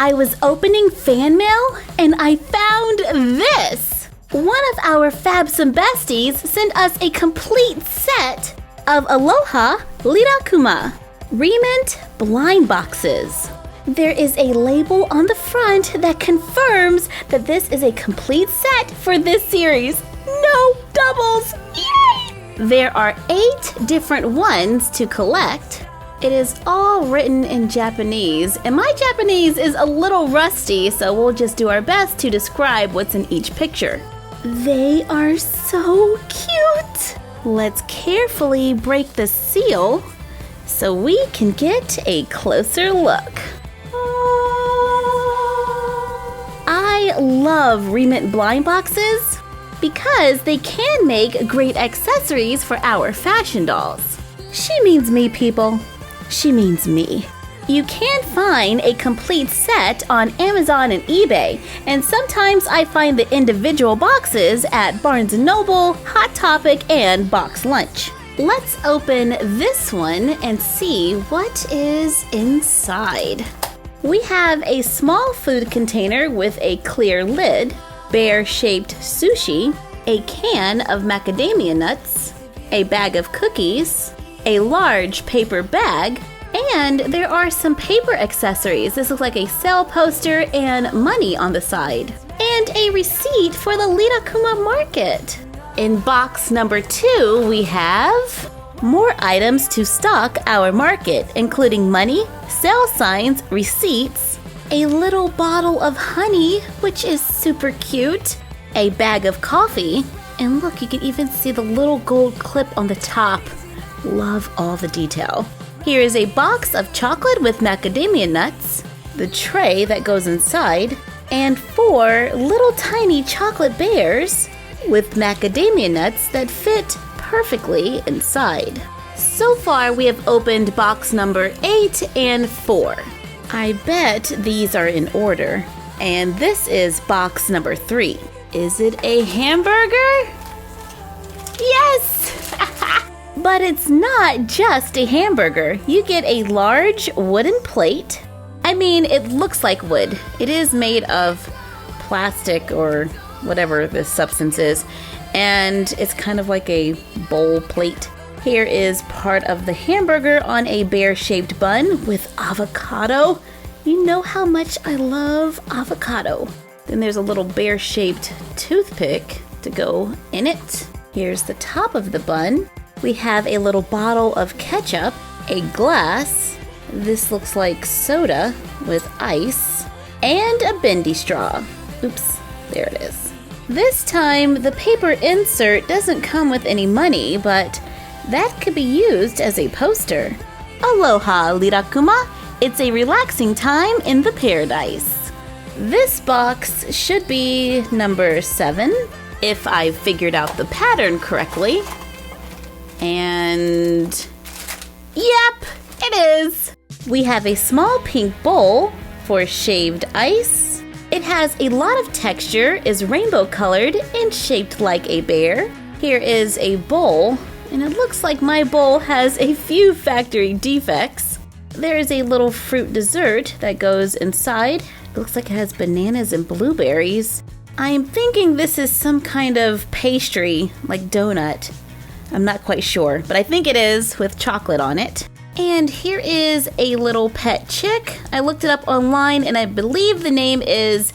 I was opening fan mail and I found this. One of our Fabsome Besties sent us a complete set of Aloha Rilakkuma re-ment blind boxes. There is a label on the front that confirms that this is a complete set for this series. No doubles! Yay! There are 8 different ones to collect. It is all written in Japanese, and my Japanese is a little rusty, so we'll just do our best to describe what's in each picture. They are so cute! Let's carefully break the seal so we can get a closer look. I love re-ment blind boxes because they can make great accessories for our fashion dolls. She means me, people. She means me. You can find a complete set on Amazon and eBay, and sometimes I find the individual boxes at Barnes & Noble, Hot Topic, and Box Lunch. Let's open this one and see what is inside. We have a small food container with a clear lid, bear-shaped sushi, a can of macadamia nuts, a bag of cookies, a large paper bag, and there are some paper accessories. This looks like a sale poster and money on the side, and a receipt for the Rilakkuma market. In box number 2, we have more items to stock our market, including money, sale signs, receipts, a little bottle of honey, which is super cute, a bag of coffee, and look, you can even see the little gold clip on the top. Love all the detail. Here is a box of chocolate with macadamia nuts, the tray that goes inside, and 4 little tiny chocolate bears with macadamia nuts that fit perfectly inside. So far, we have opened box number 8 and 4. I bet these are in order. And this is box number 3. Is it a hamburger? Yes! But it's not just a hamburger. You get a large wooden plate. I mean, it looks like wood. It is made of plastic or whatever this substance is, and it's kind of like a bowl plate. Here is part of the hamburger on a bear-shaped bun with avocado. You know how much I love avocado. Then there's a little bear-shaped toothpick to go in it. Here's the top of the bun. We have a little bottle of ketchup, a glass. This looks like soda with ice, and a bendy straw. Oops, there it is. This time, the paper insert doesn't come with any money, but that could be used as a poster. Aloha Rilakkuma, it's a relaxing time in the paradise. This box should be number 7, if I figured out the pattern correctly. And yep, it is. We have a small pink bowl for shaved ice. It has a lot of texture, is rainbow colored, and shaped like a bear. Here is a bowl, and it looks like my bowl has a few factory defects. There is a little fruit dessert that goes inside. It looks like it has bananas and blueberries. I'm thinking this is some kind of pastry, like donut. I'm not quite sure, but I think it is, with chocolate on it. And here is a little pet chick. I looked it up online and I believe the name is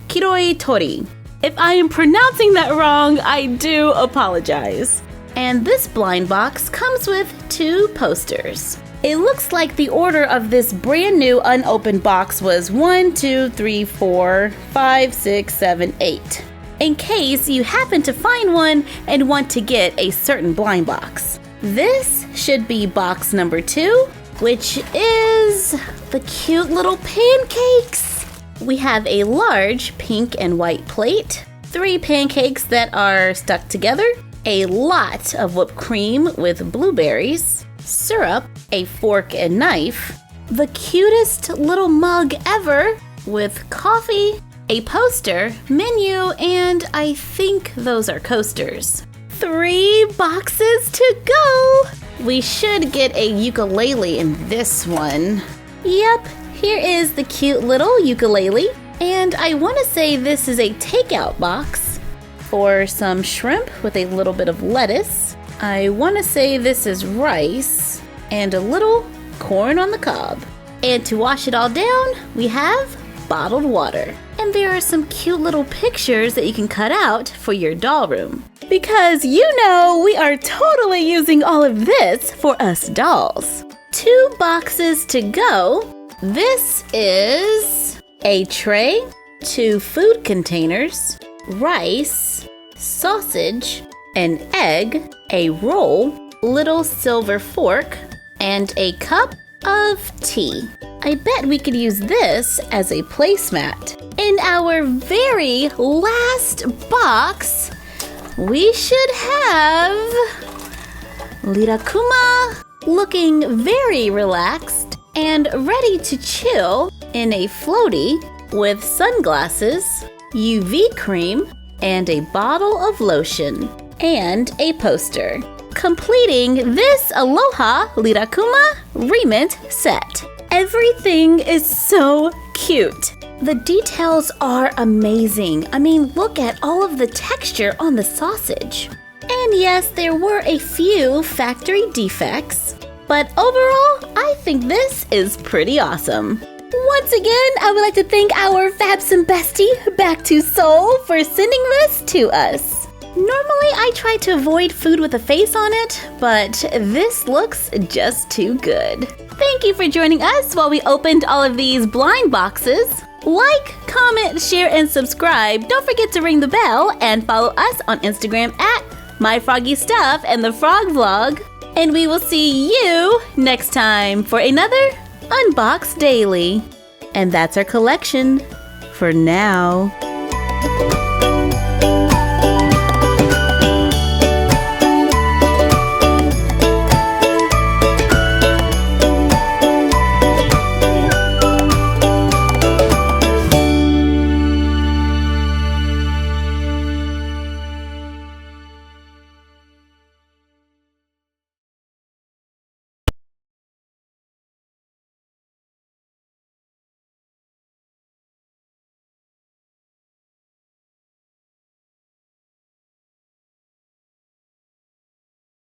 Kiroi Tori. If I am pronouncing that wrong, I do apologize. And this blind box comes with 2 posters. It looks like the order of this brand new unopened box was 1, 2, 3, 4, 5, 6, 7, 8. In case you happen to find one and want to get a certain blind box. This should be box number 2, which is the cute little pancakes. We have a large pink and white plate, 3 pancakes that are stuck together, a lot of whipped cream with blueberries, syrup, a fork and knife, the cutest little mug ever with coffee, a poster, menu, and I think those are coasters. 3 boxes to go! We should get a ukulele in this one. Yep, Here is the cute little ukulele. And I want to say this is a takeout box for some shrimp with a little bit of lettuce. I want to say this is rice and a little corn on the cob. And to wash it all down, we have bottled water. And there are some cute little pictures that you can cut out for your doll room. Because you know we are totally using all of this for us dolls. 2 boxes to go. This is a tray, 2 food containers, rice, sausage, an egg, a roll, little silver fork, and a cup of tea. I bet we could use this as a placemat. In our very last box, we should have Rilakkuma looking very relaxed and ready to chill in a floaty with sunglasses, UV cream, and a bottle of lotion, and a poster, completing this Aloha Rilakkuma re-ment set. Everything is so cute. The details are amazing. I mean, look at all of the texture on the sausage. And yes, there were a few factory defects, but overall, I think this is pretty awesome. Once again, I would like to thank our Fabsome Bestie, Back to Seoul, for sending this to us. Normally, I try to avoid food with a face on it, but this looks just too good. Thank you for joining us while we opened all of these blind boxes. Like, comment, share, and subscribe. Don't forget to ring the bell and follow us on Instagram at My Froggy Stuff and the Frog Vlog. And we will see you next time for another Unbox Daily. And that's our collection for now.